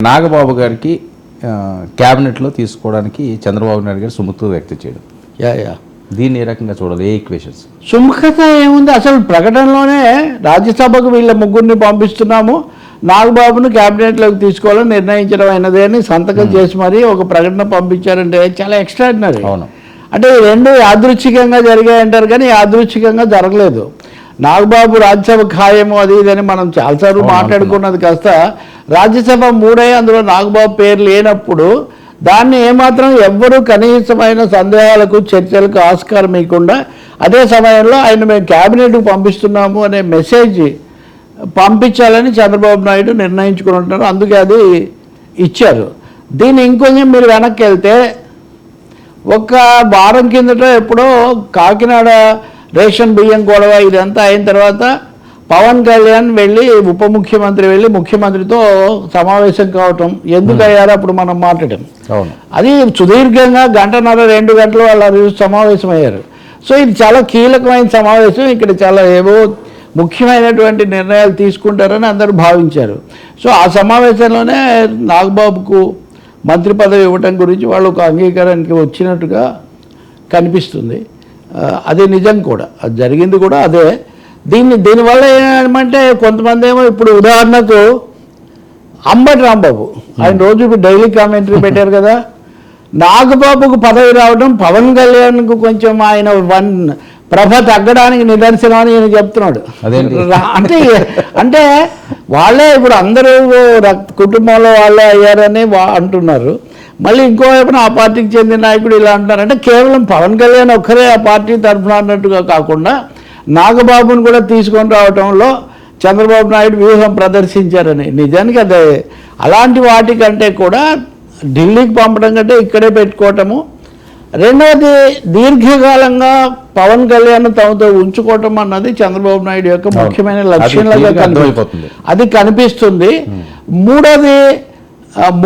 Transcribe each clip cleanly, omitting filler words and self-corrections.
నాగబాబు గారికి క్యాబినెట్లో తీసుకోవడానికి చంద్రబాబు నాయుడు గారు సుముఖత వ్యక్తం చేయడం, దీన్ని ఏ రకంగా చూడాలి? ఏ ఈక్వేషన్స్? సుముఖత ఏముంది, అసలు ప్రకటనలోనే రాజ్యసభకు వీళ్ళ ముగ్గురిని పంపిస్తున్నాము, నాగబాబును క్యాబినెట్లోకి తీసుకోవాలని నిర్ణయించడం అయినది అని సంతకం చేసి మరీ ఒక ప్రకటన పంపించారంటే చాలా ఎక్స్ట్రాడినరీ. అవును, అంటే రెండు యాదృచ్ఛికంగా జరిగాయంటారు కానీ యాదృచ్ఛికంగా జరగలేదు. నాగబాబు రాజ్యసభ ఖాయము అది ఇదని మనం చాలాసార్లు మాట్లాడుకున్నది కాస్త రాజ్యసభ మూడై అందులో నాగబాబు పేరు లేనప్పుడు దాన్ని ఏమాత్రం ఎవ్వరూ కనీసమైన సందేహాలకు చర్చలకు ఆస్కారం ఇవ్వకుండా అదే సమయంలో ఆయన మేము క్యాబినెట్కు పంపిస్తున్నాము అనే మెసేజ్ పంపించాలని చంద్రబాబు నాయుడు నిర్ణయించుకుని ఉంటారు. అందుకే అది ఇచ్చారు. దీన్ని ఇంకొంచెం మీరు వెనక్కి వెళ్తే ఒక వారం కిందట ఎప్పుడో కాకినాడ రేషన్ బియ్యం గొడవ ఇదంతా అయిన తర్వాత పవన్ కళ్యాణ్ వెళ్ళి ఉప ముఖ్యమంత్రి వెళ్ళి ముఖ్యమంత్రితో సమావేశం కావటం ఎందుకు అయ్యారో అప్పుడు మనం మాట్లాడాం. అది సుదీర్ఘంగా గంటన్నర 2 గంటలు వాళ్ళు సమావేశం అయ్యారు. సో ఇది చాలా కీలకమైన సమావేశం, ఇక్కడ చాలా ఏవో ముఖ్యమైనటువంటి నిర్ణయాలు తీసుకుంటారని అందరూ భావించారు. సో ఆ సమావేశంలోనే నాగబాబుకు మంత్రి పదవి ఇవ్వటం గురించి వాళ్ళు ఒక అంగీకారానికి వచ్చినట్టుగా కనిపిస్తుంది. అది నిజం కూడా, అది జరిగింది కూడా అదే. దీనివల్ల ఏమంటే కొంతమంది ఏమో ఇప్పుడు ఉదాహరణకు అంబటి రాంబాబు ఆయన రోజు ఇప్పుడు డైలీ కామెంటరీ పెట్టారు కదా, నాగబాబుకు పదవి రావడం పవన్ కళ్యాణ్కు కొంచెం ఆయన ప్రభ తగ్గడానికి నిదర్శనం అని ఈయన చెప్తున్నాడు. అంటే వాళ్ళే ఇప్పుడు అందరూ కుటుంబంలో వాళ్ళే అయ్యారని అంటున్నారు. మళ్ళీ ఇంకోవైపున ఆ పార్టీకి చెందిన నాయకుడు ఇలా అంటున్నారు. అంటే కేవలం పవన్ కళ్యాణ్ ఒక్కరే ఆ పార్టీ తరఫున అన్నట్టుగా కాకుండా నాగబాబును కూడా తీసుకొని రావడంలో చంద్రబాబు నాయుడు వ్యూహం ప్రదర్శించారని. నిజానికి అదే అలాంటి వాటికంటే కూడా ఢిల్లీకి పంపడం కంటే ఇక్కడే పెట్టుకోవటము. రెండవది దీర్ఘకాలంగా పవన్ కళ్యాణ్ తమతో ఉంచుకోవటం అన్నది చంద్రబాబు నాయుడు యొక్క ముఖ్యమైన లక్ష్యంలాగా అది కనిపిస్తుంది. మూడోది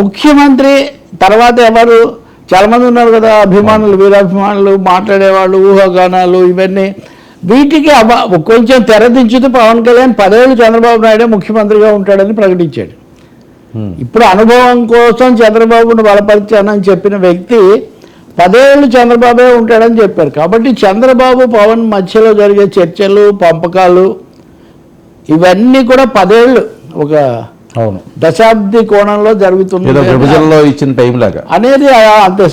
ముఖ్యమంత్రి తర్వాత ఎవరు చాలామంది ఉన్నారు కదా, అభిమానులు, వీరాభిమానులు, మాట్లాడేవాళ్ళు, ఊహాగానాలు, ఇవన్నీ వీటికి కొంచెం తెరదించుతూ పవన్ కళ్యాణ్ 10 ఏళ్ళు చంద్రబాబు నాయుడు ముఖ్యమంత్రిగా ఉంటాడని ప్రకటించాడు. ఇప్పుడు అనుభవం కోసం చంద్రబాబును బలపరిచానని చెప్పిన వ్యక్తి 10 ఏళ్ళు చంద్రబాబే ఉంటాడని చెప్పారు. కాబట్టి చంద్రబాబు పవన్ మధ్యలో జరిగే చర్చలు, పంపకాలు ఇవన్నీ కూడా 10 ఏళ్ళు ఒక దశాబ్ది కోణంలో జరుగుతుంది ఇచ్చిన టైం లాగా అనేది అంతే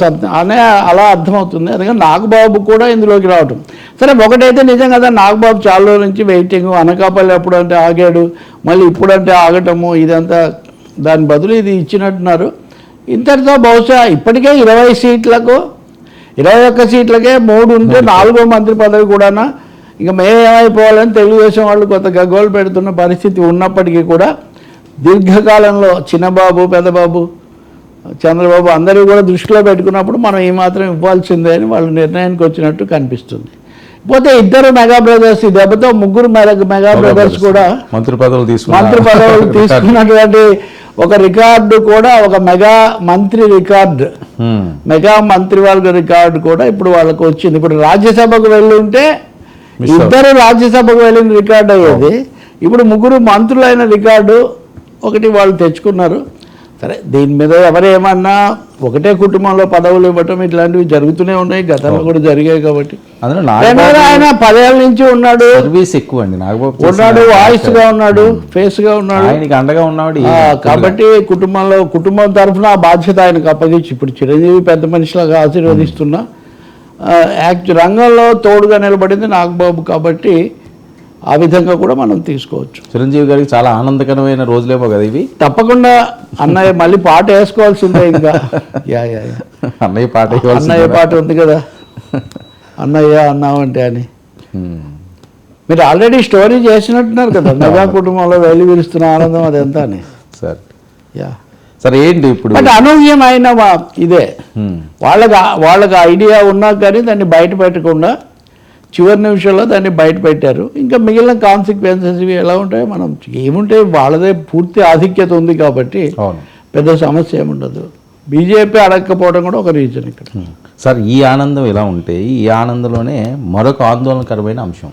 అలా అర్థమవుతుంది. అందుకని నాగబాబు కూడా ఇందులోకి రావటం సరే ఒకటైతే నిజం కదా, నాగబాబు చాలా రోజుల నుంచి వెయిటింగ్, అనకాపల్లి ఎప్పుడంటే ఆగాడు, మళ్ళీ ఇప్పుడంటే ఆగటము, ఇదంతా దాని బదులు ఇది ఇచ్చినట్టున్నారు. ఇంతటితో బహుశా ఇప్పటికే 20 సీట్లకు 21 సీట్లకే 3 ఉంటే 4వ మంత్రి పదవి కూడా ఇక మేమేమైపోవాలని తెలుగుదేశం వాళ్ళు కొత్త గగ్గోలు పెడుతున్న పరిస్థితి ఉన్నప్పటికీ కూడా దీర్ఘకాలంలో చిన్నబాబు, పెద్దబాబు, చంద్రబాబు అందరూ కూడా దృష్టిలో పెట్టుకున్నప్పుడు మనం ఈ మాత్రం ఇవ్వాల్సిందే అని వాళ్ళు నిర్ణయానికి వచ్చినట్టు కనిపిస్తుంది. పోతే ఇద్దరు మెగా బ్రదర్స్, ఈ దెబ్బతో 3 మెగా బ్రదర్స్ కూడా మంత్రి పదవులు తీసుకున్నటువంటి ఒక రికార్డు కూడా, ఒక మెగా మంత్రి రికార్డు, మెగా మంత్రి వాళ్ళ రికార్డు కూడా ఇప్పుడు వాళ్ళకు వచ్చింది. ఇప్పుడు రాజ్యసభకు వెళ్ళి ఉంటే ఇద్దరు రాజ్యసభకు వెళ్ళిన రికార్డు అయ్యేది, ఇప్పుడు 3 మంత్రులైన రికార్డు ఒకటి వాళ్ళు తెచ్చుకున్నారు. సరే దీని మీద ఎవరేమన్నా ఒకటే కుటుంబంలో పదవులు ఇవ్వటం ఇట్లాంటివి జరుగుతూనే ఉన్నాయి, గతంలో కూడా జరిగాయి. కాబట్టి ఆయన 10 ఏళ్ళ నుంచి ఉన్నాడు, ఎక్కువ అండి నాగబాబు ఉన్నాడు, వాయిస్గా ఉన్నాడు, ఫేస్గా ఉన్నాడు, అండగా ఉన్నాడు. కాబట్టి కుటుంబం తరఫున ఆ బాధ్యత ఆయనకు అప్పగించి ఇప్పుడు చిరంజీవి పెద్ద మనిషిలాగా ఆశీర్వదిస్తున్నా రంగంలో తోడుగా నిలబడింది నాగబాబు. కాబట్టి ఆ విధంగా కూడా మనం తీసుకోవచ్చు. చిరంజీవి గారికి చాలా ఆనందకరమైన రోజులేమో కదా ఇవి. తప్పకుండా అన్నయ్య మళ్ళీ పాట వేసుకోవాల్సిందే. ఇంకా అన్నయ్య పాట ఉంది కదా, అన్నయ్య అన్నావంటే అని. మీరు ఆల్రెడీ స్టోరీ చేసినట్టున్నారు కదా, మెగా కుటుంబంలో వెళ్ళి విరుస్తున్న ఆనందం అదంతా అని. సరే ఏంటి ఇప్పుడు అంటే అనూహ్యమైన ఇదే వాళ్ళకి ఐడియా ఉన్నా కానీ దాన్ని బయట పెట్టకుండా చివరి నిమిషంలో దాన్ని బయట పెట్టారు. ఇంకా మిగిలిన కాన్సిక్వెన్సెస్ ఇవి ఎలా ఉంటాయో మనం ఏముంటాయి, వాళ్ళదే పూర్తి ఆధిక్యత ఉంది కాబట్టి పెద్ద సమస్య ఏముండదు. బీజేపీ అడగకపోవడం కూడా ఒక రీజన్ ఇక్కడ. సార్ ఈ ఆనందం ఎలా ఉంటే ఈ ఆనందంలోనే మరొక ఆందోళనకరమైన అంశం